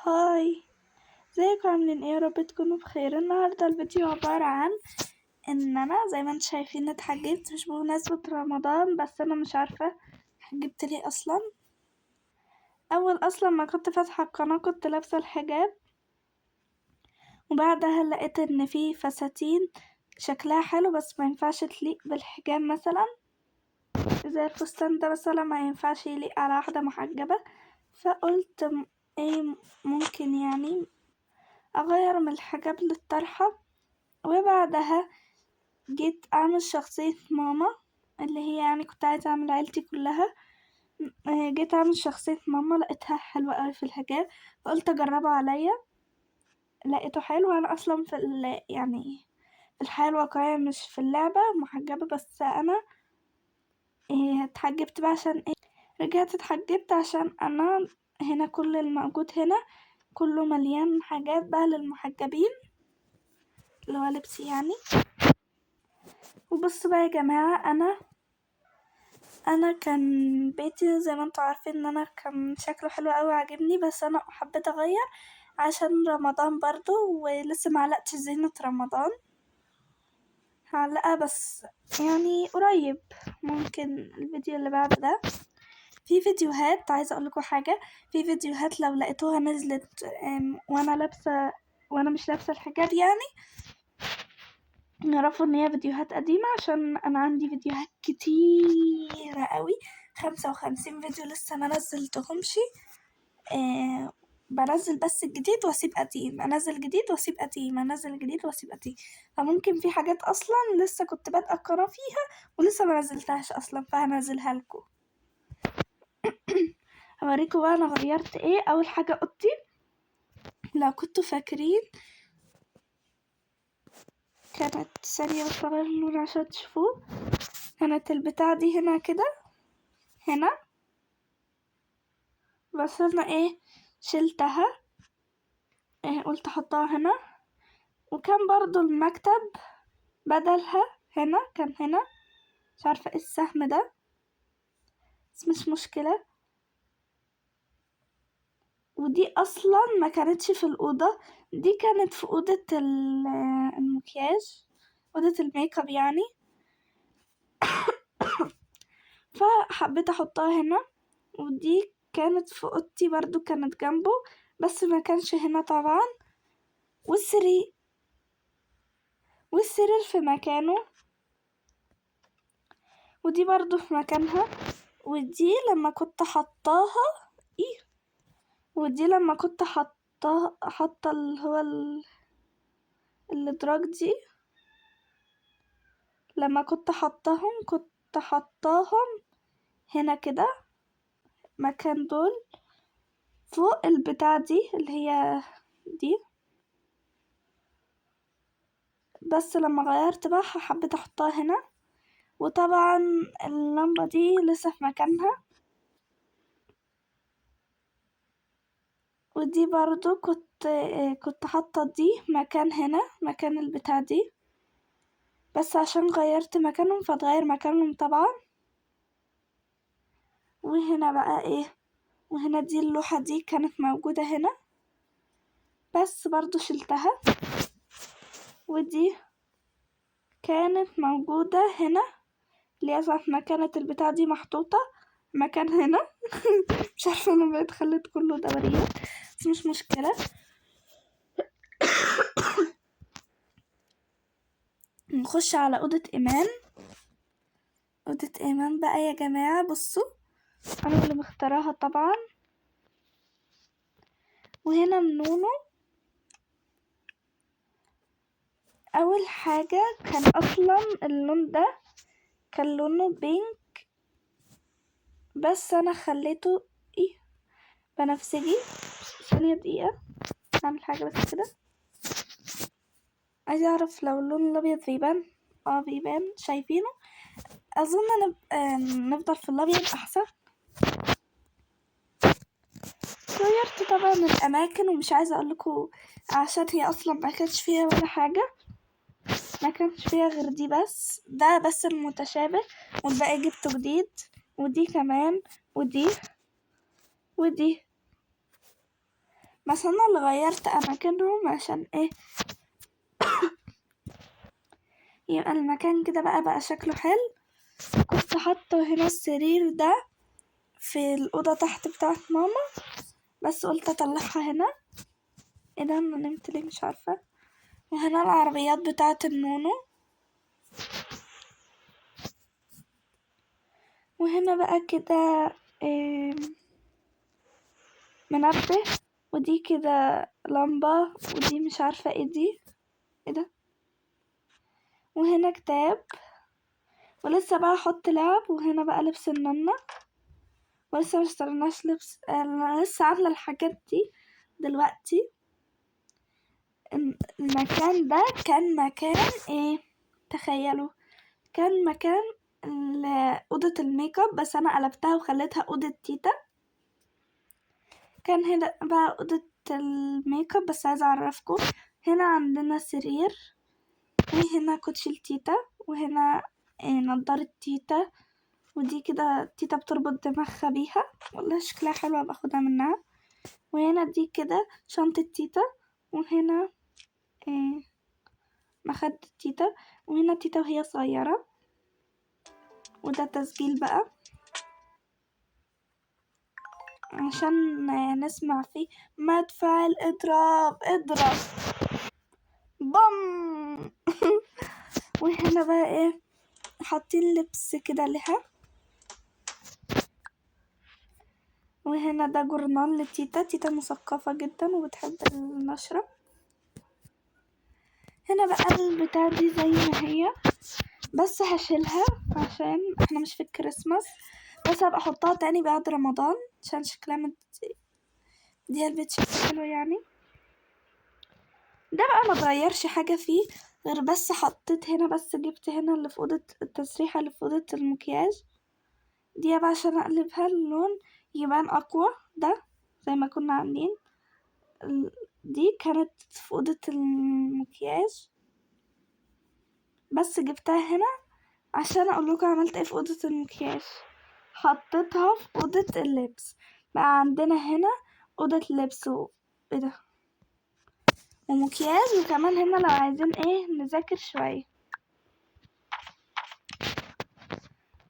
هاي، ازيكم عاملين ايه؟ يا رب تكونوا بخير. النهارده الفيديو عبارة عن ان انا زي ما انتم شايفين اتحجبت، مش بمناسبة رمضان، بس انا مش عارفة اتحجبت ليه اصلا. اصلا ما كنت فاتحة القناة كنت لابسة الحجاب، وبعدها لقيت ان في فساتين شكلها حلو بس ما ينفعش تليق بالحجاب، مثلا زي الفستان ده مثلا ما ينفعش يليق على واحدة محجبة. فقلت ايه ممكن يعني اغير من الحجاب للطرحة. وبعدها جيت اعمل شخصية ماما، اللي هي يعني كنت عايزة اعمل عيلتي كلها. جيت اعمل شخصية ماما لقيتها حلوة اوي في الحجاب، فقلت اجربه عليا. لقيته حلو. انا اصلا يعني في الحياة الواقعية مش في اللعبة محجبة، بس انا اتحجبت بقى عشان ايه؟ رجعت اتحجبت عشان انا هنا كل الموجود هنا كله مليان حاجات بقى للمحجبين، اللي هو لبسي يعني. وبصوا بقى يا جماعة، انا كان بيتي زي ما انتوا عارفين ان انا كان شكله حلو قوي عاجبني، بس انا حبيت اغير عشان رمضان برضو، ولسه معلقتش زينة رمضان. هعلقها بس يعني قريب، ممكن الفيديو اللي بعد ده. في فيديوهات عايزه اقول لكم حاجه، في فيديوهات لو لقيتوها نزلت وانا لابسه وانا مش لابسه الحجاب، يعني نعرفوا ان هي فيديوهات قديمة، عشان انا عندي فيديوهات كتيرة قوي، 55 فيديو لسه ما نزلتهمش. بنزل بس الجديد واسيب قديم، انزل جديد واسيب قديم، انزل جديد واسيب قديم. فممكن في حاجات اصلا لسه كنت بادئه القناه فيها ولسه ما نزلتهاش اصلا، فهنزلها لكم. هوريكم بقى انا غيرت ايه. اول حاجه اوضتي، لو كنتوا فاكرين، كانت ثانيه بس اغير اللون عشان تشوفوه. كانت البتاع دي هنا كده، هنا، بس انا شلتها. قلت احطها هنا. وكان برضو المكتب بدلها هنا، كان هنا، مش عارفة ايه السهم ده، بس مش مشكلة. ودي اصلا ما كانتش في الأوضة، دي كانت في أوضة المكياج، أوضة الميك اب يعني. فحبيت احطها هنا. ودي كانت في اوضتي برضو، كانت جنبه بس ما كانش هنا طبعا. والسرير في مكانه، ودي برضو في مكانها. ودي لما كنت حطاها ودي لما كنت حاطه اللي هو الادراج دي، لما كنت حطاهم هنا كده مكان دول، فوق البتاع دي اللي هي دي. بس لما غيرت بقى حبيت احطها هنا. وطبعا اللمبة دي لسه في مكانها. ودي برضو كنت حاطة دي مكان هنا، مكان البتاع دي، بس عشان غيرت مكانهم فتغير مكانهم طبعا. وهنا بقى وهنا دي اللوحة دي كانت موجودة هنا، بس برضو شلتها. ودي كانت موجودة هنا، اللي هي ساعة ما كانت البتاع دي محطوطة مكان هنا. مش عارفة انا بقيت خليت كله دوريات، بس مش مشكلة. نخش على أوضة إيمان. أوضة إيمان بقى يا جماعة، بصوا أنا اللي مختاراها طبعا. وهنا النونو. أول حاجة كان أصلا اللون ده كان لونه بينك، بس أنا خليته بنفسجي. ثانية دقيقة نعمل حاجة بس كده. عايزة أعرف لو اللون الأبيض بيبان. بيبان، شايفينه؟ أظن نفضل في الأبيض أحسن. غيرت طبعا الأماكن، ومش عايزة أقولكوا عشان هي أصلا ما كانش فيها ولا حاجة، ما كانش فيها غير دي بس، ده بس المتشابه، والباقي جبته جديد. ودي كمان، ودي بس انا اللي غيرت اماكنهم عشان ايه يبقى المكان كده بقى شكله حلو. كنت حاطه هنا السرير ده في الأوضة تحت بتاعت ماما، بس قلت اطلعها هنا. ايه ده، انا نمت ليه مش عارفة. وهنا العربيات بتاعت النونو، وهنا بقى كده إيه منبه، ودي كده لمبة، ودي مش عارفة ايه دي، ايه ده. وهنا كتاب، ولسه بقى احط لعب. وهنا بقى لبس النونة، ولسه مشتريناش لبس. انا لسه عاملة الحاجات دي دلوقتي. المكان ده كان مكان ايه، تخيلوا، كان مكان أوضة الميك اب، بس أنا قلبتها وخليتها أوضة تيتا. كان هنا بقى أوضة الميك اب، بس عايزة أعرفكم هنا عندنا سرير، وهنا كوتشي التيتا، وهنا نضارة تيتا، ودي كده تيتا بتربط دماغها بيها، والله شكلها حلوة باخدها منها. وهنا دي كده شنطة تيتا، وهنا مخدة تيتا، وهنا تيتا وهي صغيرة. وده تسجيل بقى عشان نسمع فيه مدفع الإضراب، اضرب بام. وهنا بقى ايه حاطين لبس كده لها. وهنا ده جورنال لتيتا، تيتا مثقفة جدا وبتحب النشرة. هنا بقى البتاع دي زي ما هي، بس هشيلها عشان احنا مش في الكريسماس، بس هبقى احطها تاني بعد رمضان عشان شكلها دي البيت شكله حلو يعني. ده بقى ما اتغيرش حاجة فيه، غير بس حطيت هنا، بس جبت هنا اللي في أوضة التسريحة اللي في أوضة المكياج دي بقى عشان أقلبها اللون يبان أقوى. ده زي ما كنا عاملين، دي كانت في أوضة المكياج، بس جبتها هنا عشان أقول لكم عملت ايه في أوضة المكياج. حطيتها في أوضة اللبس. بقى عندنا هنا أوضة لبس ايه ده، ومكياج، وكمان هنا لو عايزين ايه نذاكر شوية.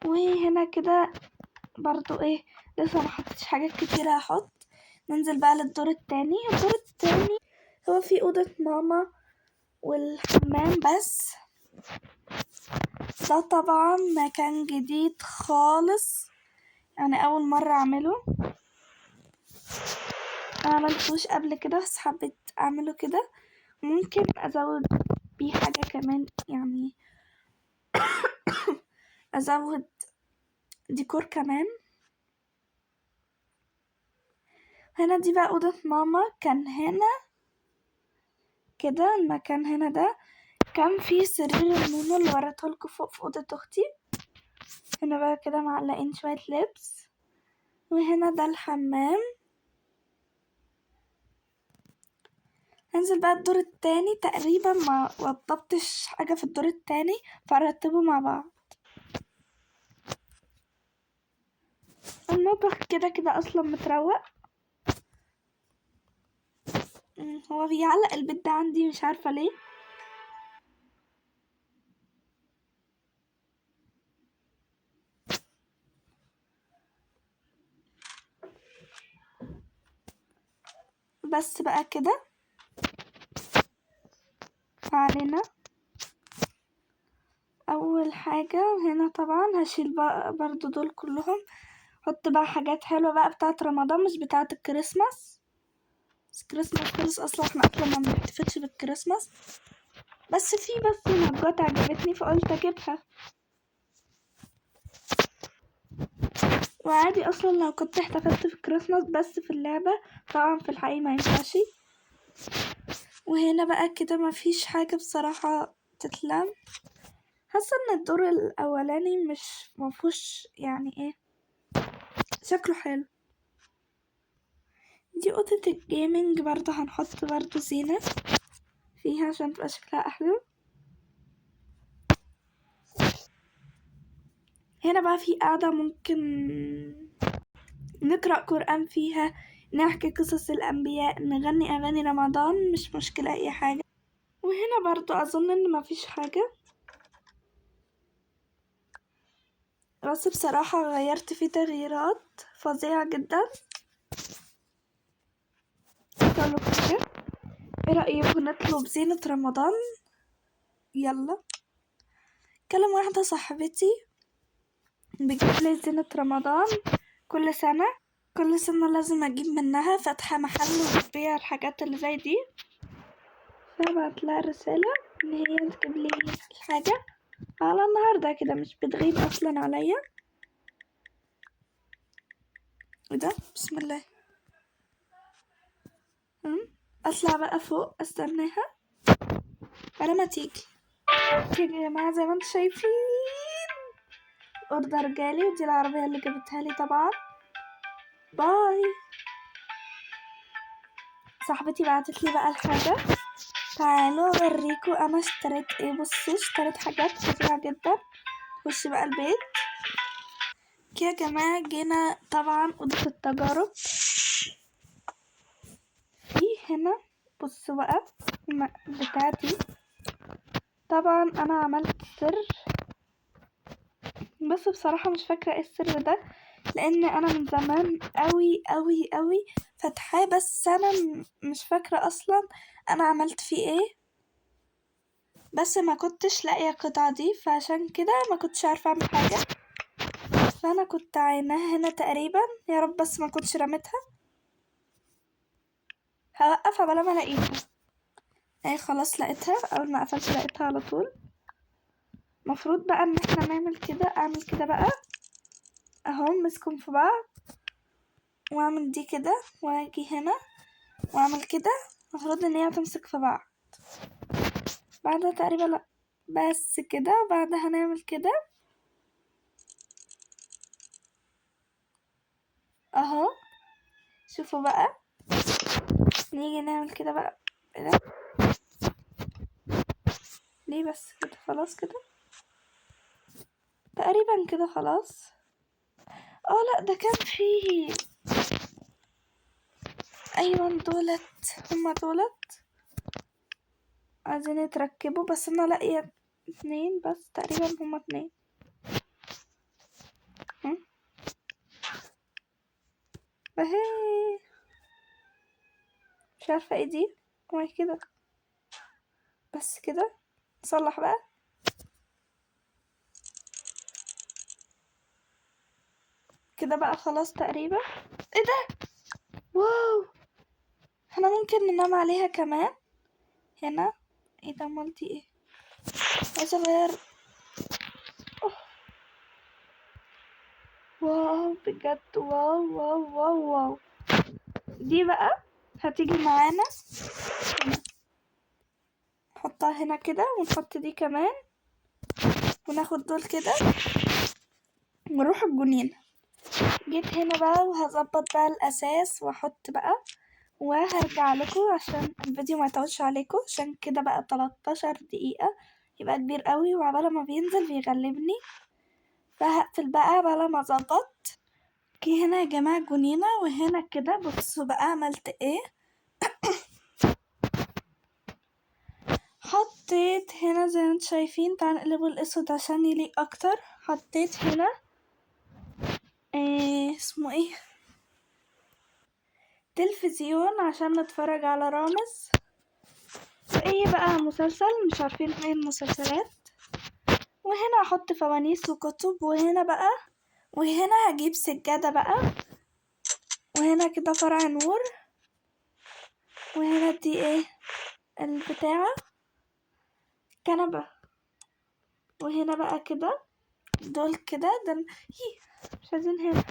وهنا كده برضو ايه لسه ما حطيتش حاجات كتيرة هحط. ننزل بقى للدور التاني. الدور التاني هو في أوضة ماما والحمام بس. ده طبعا مكان جديد خالص، يعني أول مرة أعمله، ما عملتوش قبل كده بس حبيت أعمله كده. ممكن أزود بيه حاجة كمان يعني أزود ديكور كمان. هنا دي بقى أوضة ماما، كان هنا كده المكان هنا ده كان في سرير النونو اللي وريتهولكوا فوق في أوضة أختي. هنا بقى كده معلقين شوية لبس. وهنا ده الحمام. هنزل بقى الدور التاني، تقريبا ما وضبطش حاجة في الدور التاني فهرتبه مع بعض. المطبخ كده كده أصلا متروق. هو بيعلق البيت ده عندي مش عارفة ليه. بس بقى كده علينا اول حاجة هنا طبعا هشيل بقى برضو دول كلهم، حط بقى حاجات حلوة بقى بتاعة رمضان مش بتاعة الكريسماس. بس الكريسماس خلص اصلا، احنا اصلا ما بنحتفلش بالكريسماس، بس في بس مجات عجبتني فقلت اجيبها. وعادي اصلا لو كنت احتفلت في الكريسماس بس في اللعبة، طبعا في الحقيقة ما ينفعش. وهنا بقى كده ما فيش حاجة بصراحة تتلم. حاسة ان الدور الاولاني مش مفهوش يعني ايه شكله حلو. دي اوضة الجيمنج برضه هنحط برضه زينة فيها عشان تبقى شكلها احلى. هنا بقى في قاعدة ممكن نقرأ قرآن فيها، نحكي قصص الأنبياء، نغني أغاني رمضان، مش مشكلة أي حاجة. وهنا برضو أظن إن مفيش حاجة، بس بصراحة غيرت فيه تغييرات فظيعة جدا. أقولك حاجة، ايه رأيكم نطلب زينة رمضان؟ يلا. كلم واحدة صاحبتي بتجيبلي زينة رمضان كل سنة، كل سنة لازم أجيب منها، فاتحة محل وبتبيع الحاجات اللي زي دي، فبعتلها رسالة إن هي تجيبلي الحاجة على النهاردة كده، مش بتغيب أصلا عليا. وده بسم الله. أطلع بقى فوق أستناها على ما تيجي. يا جماعة زي ما انتوا شايفين اوردر جالي، ودي العربية اللي جابتها لي طبعا. باي. صاحبتي بعتت لي بقى الحاجة، تعالوا اوريكم انا اشتريت ايه. بصوا اشتريت حاجات فظيعة جدا. خش بقى البيت. يا جماعة جينا طبعا اوضة التجارب. في هنا بصوا بقى بتاعتي، طبعا انا عملت سر، بس بصراحة مش فاكرة ايه السر ده، لان انا من زمان قوي قوي قوي فاتحاه، بس انا مش فاكرة اصلا انا عملت فيه ايه، بس ما كنتش لاقيه القطعة دي، فعشان كده ما كنتش عارفة اعمل حاجة، فانا كنت عيناها هنا تقريبا. يا رب بس ما كنتش رميتها. هوقف عبال ما الاقيها. اهي خلاص لقيتها، اول ما قفلت لقيتها على طول. مفروض بقى ان احنا نعمل كده، اعمل كده بقى اهو، مسكم في بعض، واعمل دي كده، واجي هنا واعمل كده. المفروض ان هي تمسك في بعض. بعدها تقريبا لا، بس كده. بعدها نعمل كده اهو. شوفوا بقى، نيجي نعمل كده بقى. ايه ده؟ ليه بس كده؟ خلاص كده تقريبا كده خلاص. لا ده كان فيه، ايوه دولت، هما دولت عايزين يتركبوا، بس انا لاقيه 2 بس تقريبا، هما 2. اهي مش عارفه ايه دي، وهي كده بس كده. نصلح بقى كده بقى خلاص تقريبا. ايه ده؟ واو، احنا ممكن ننام عليها كمان هنا. ايه ده؟ مالتي ايه؟ عايزه اغير. واو بجد، واو واو واو واو. دي بقى هتيجي معانا هنا، نحطها هنا كده، ونحط دي كمان، وناخد دول كده ونروح الجنينة. جيت هنا بقى وهظبط بقى الأساس واحط بقى، وهرجع لكم عشان الفيديو ما يطولش عليكم، عشان كده بقى 13 دقيقة يبقى كبير قوي، وعبال ما بينزل بيغلبني، فهقفل بقى عبال ما اظبط. اوكي هنا يا جماعة جنينة، وهنا كده بصوا بقى عملت ايه. حطيت هنا زي ما انتم شايفين، تعال نقلبه الاسود عشان يليق اكتر. حطيت هنا اسمه ايه، تلفزيون عشان نتفرج على رامز. وايه بقى مسلسل مش عارفين ايه المسلسلات. وهنا احط فوانيس وكتب، وهنا بقى، وهنا هجيب سجادة بقى، وهنا كده فرع نور، وهنا دي ايه البتاعة كنبة، وهنا بقى كده دول كده ده مش عايزين هنا.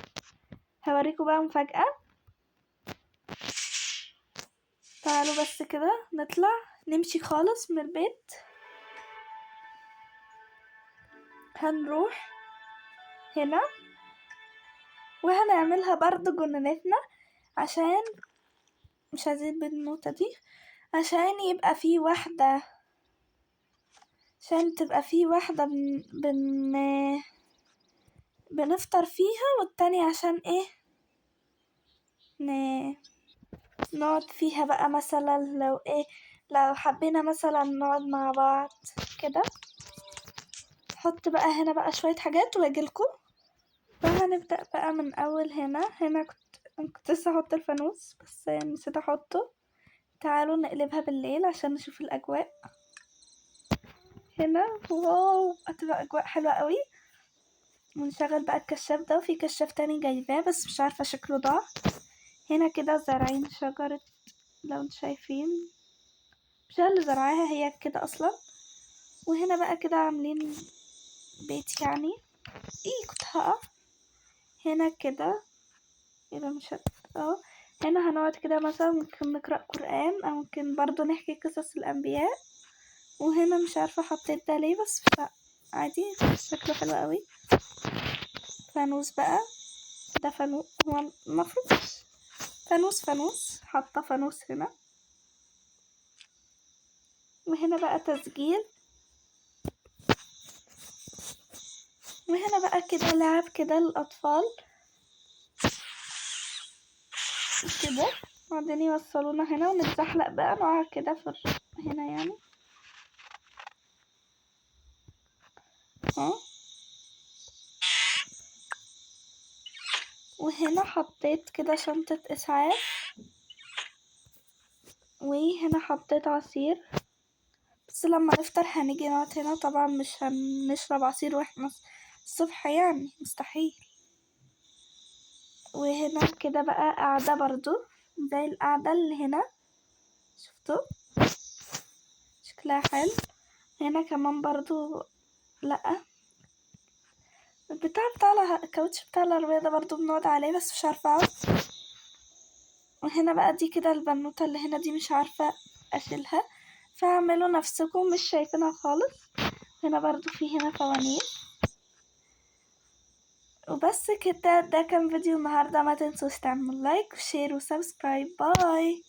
هوريكم بقى مفاجأة، تعالوا بس كده نطلع نمشي خالص من البيت. هنروح هنا وهنعملها برضو جنينتنا، عشان مش عايزين بالنوتة دي، عشان يبقى في واحدة، عشان تبقى في واحدة بنفطر فيها، والتانية عشان ايه نقعد فيها بقى مثلا لو حبينا مثلا نقعد مع بعض كده. حط بقى هنا بقى شوية حاجات واجيلكوا. فهنبدأ بقى من أول هنا كنت لسه احط الفانوس بس نسيت احطه. تعالوا نقلبها بالليل عشان نشوف الأجواء. هنا واو هتبقى أجواء حلوة قوي. ونشغل بقى الكشاف ده، وفي كشاف تاني جايباه بس مش عارفة شكله ضاع. هنا كده زارعين شجرة، لو انتوا شايفين مش أنا اللي زرعاها، هي كده أصلا. وهنا بقى كده عاملين بيت يعني. كنت هقع. هنا كده يبقى مش هنا هنقعد كده مثلا ممكن نقرأ قرآن أو ممكن برضو نحكي قصص الأنبياء. وهنا مش عارفة حطيت ده ليه بس عادي شكله حلو قوي. فانوس بقى، ده فانوس هو المفروض فانوس حاطة فانوس هنا. وهنا بقى تسجيل. وهنا بقى كده لعب كده للأطفال كده. بعدين يوصلونا هنا ونتزحلق بقى نقع كده هنا يعني وهنا حطيت كده شنطة إسعاف. وهنا حطيت عصير، بس لما نفطر هنيجي نقعد هنا. طبعا مش هنشرب عصير واحنا الصبح يعني مستحيل. وهنا كده بقى قاعدة برضو زي القعدة اللي هنا، شفتوا شكلها حلو. هنا كمان برضو لأ بتاع الكاوتش بتاع العربية ده برضو بنقعد عليه بس مش عارفة اقعد. وهنا بقى دي كده البنوتة اللي هنا دي مش عارفة اشيلها، فاعملوا نفسكم مش شايفينها خالص. هنا برضو في هنا فوانيس. وبس كده، ده كان فيديو النهاردة. ما تنسوش تعملوا لايك وشير وسبسكرايب. باي.